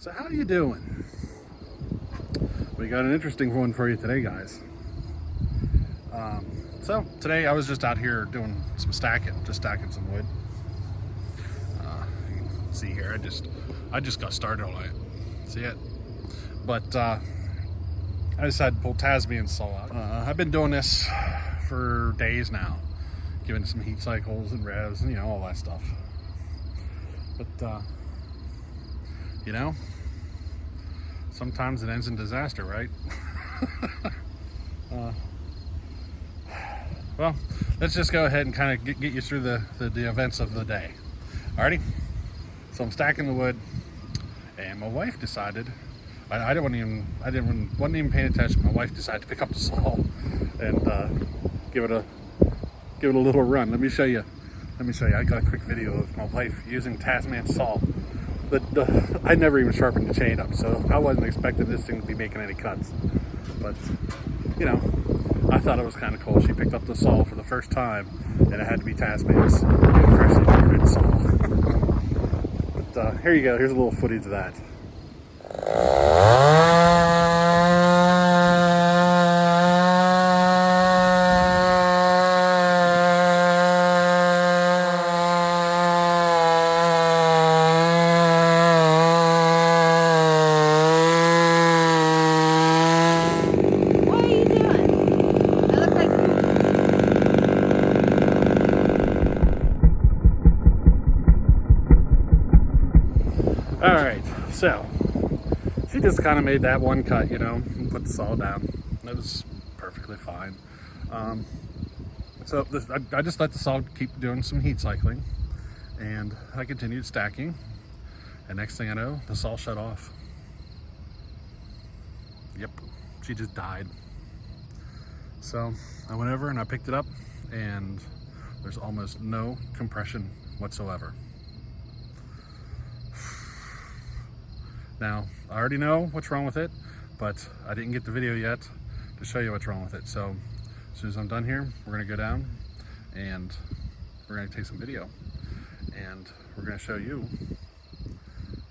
So how you doing? We got an interesting one for you today, guys. So today I was just out here doing some stacking, just stacking some wood. You can see here, I just got started on it. See it? But I decided to pull Tasman saw out. I've been doing this for days now, giving it some heat cycles and revs and all that stuff. But sometimes it ends in disaster, right? Well, let's just go ahead and kind of get you through the events of the day. Alrighty? So I'm stacking the wood, and my wife decided, wasn't even paying attention. My wife decided to pick up the saw and give it a little run. Let me show you. I got a quick video of my wife using Tasman saw. I never even sharpened the chain up, so I wasn't expecting this thing to be making any cuts. But I thought it was kind of cool. She picked up the saw for the first time, and it had to be Tasman's freshly imported saw. But here you go. Here's a little footage of that. Alright, so she just kind of made that one cut, and put the saw down. It was perfectly fine. I just let the saw keep doing some heat cycling, and I continued stacking, and next thing I know, the saw shut off. Yep, she just died. So I went over and I picked it up, and there's almost no compression whatsoever. Now, I already know what's wrong with it, but I didn't get the video yet to show you what's wrong with it. So as soon as I'm done here, we're gonna go down and we're gonna take some video, and we're gonna show you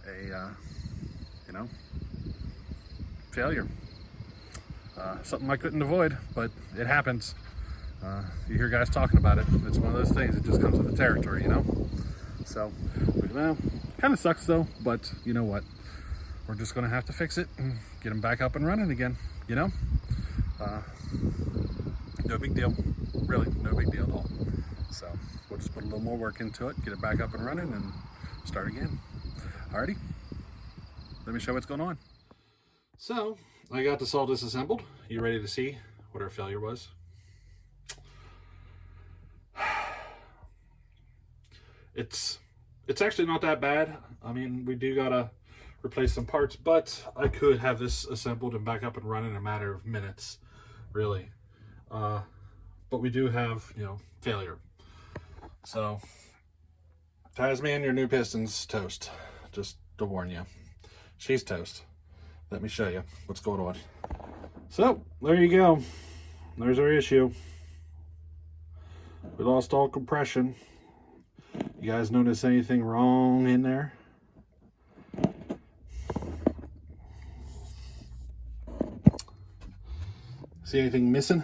a, failure. Something I couldn't avoid, but it happens. You hear guys talking about it. It's one of those things, it just comes with the territory, So, kind of sucks though, but you know what? We're just gonna have to fix it and get them back up and running again, No big deal, really, no big deal at all. So we'll just put a little more work into it, get it back up and running, and start again. Alrighty, let me show what's going on. So I got the saw disassembled. You ready to see what our failure was? It's actually not that bad. I mean, we do gotta replace some parts, but I could have this assembled and back up and running in a matter of minutes, really. But we do have, failure. So, Tasman, your new piston's toast. Just to warn you. She's toast. Let me show you what's going on. So, there you go. There's our issue. We lost all compression. You guys notice anything wrong in there? See anything missing?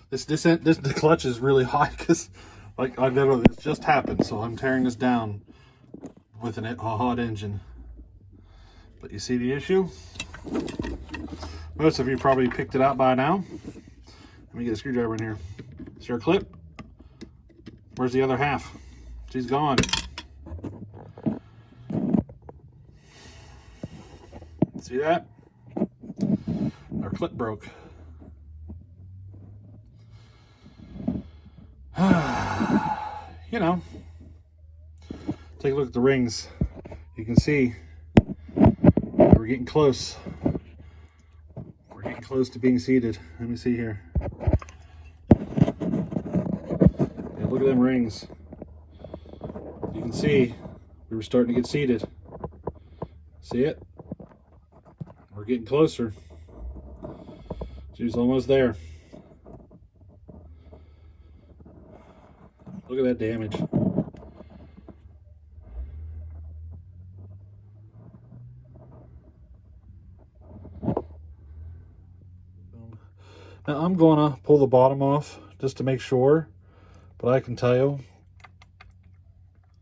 The clutch is really hot because this just happened, so I'm tearing this down with a hot engine. But you see the issue? Most of you probably picked it out by now. Let me get a screwdriver in here. Is there a clip? Where's the other half? She's gone. See that? Our clip broke. Take a look at the rings. You can see we're getting close. We're getting close to being seated. Let me see here. Yeah, look at them rings. You can see we were starting to get seated. See it? We're getting closer. She's almost there. Look at that damage. I'm gonna pull the bottom off just to make sure, but I can tell you,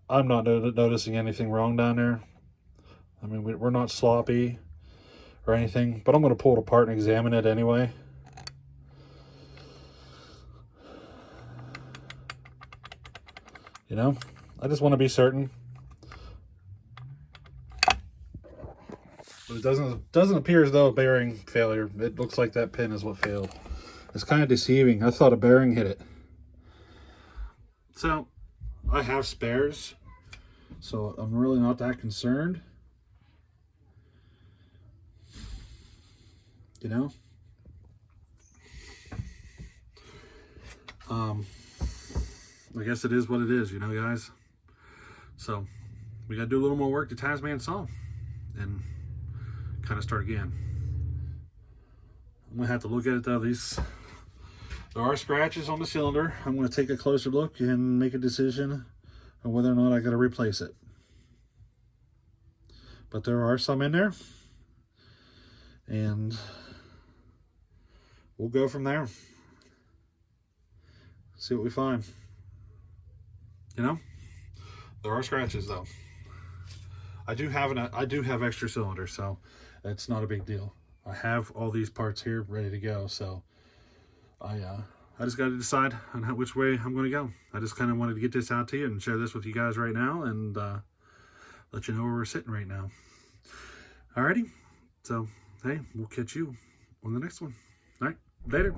I'm not noticing anything wrong down there. I mean, we're not sloppy or anything, but I'm gonna pull it apart and examine it anyway. You know, I just want to be certain. But it doesn't appear as though a bearing failure. It looks like that pin is what failed. It's kind of deceiving. I thought a bearing hit it. So I have spares, so I'm really not that concerned. You know? I guess it is what it is, you know, guys. So we got to do a little more work to Tasman saw and kind of start again. I'm going to have to look at it though. There are scratches on the cylinder. I'm going to take a closer look and make a decision on whether or not I got to replace it. But there are some in there, and we'll go from there. See what we find. You know, there are scratches though. I do have extra cylinders, so it's not a big deal. I have all these parts here ready to go, so I just got to decide on which way I'm going to go. I just kind of wanted to get this out to you and share this with you guys right now, and let you know where we're sitting right now. Alrighty, so hey, we'll catch you on the next one. All right, later.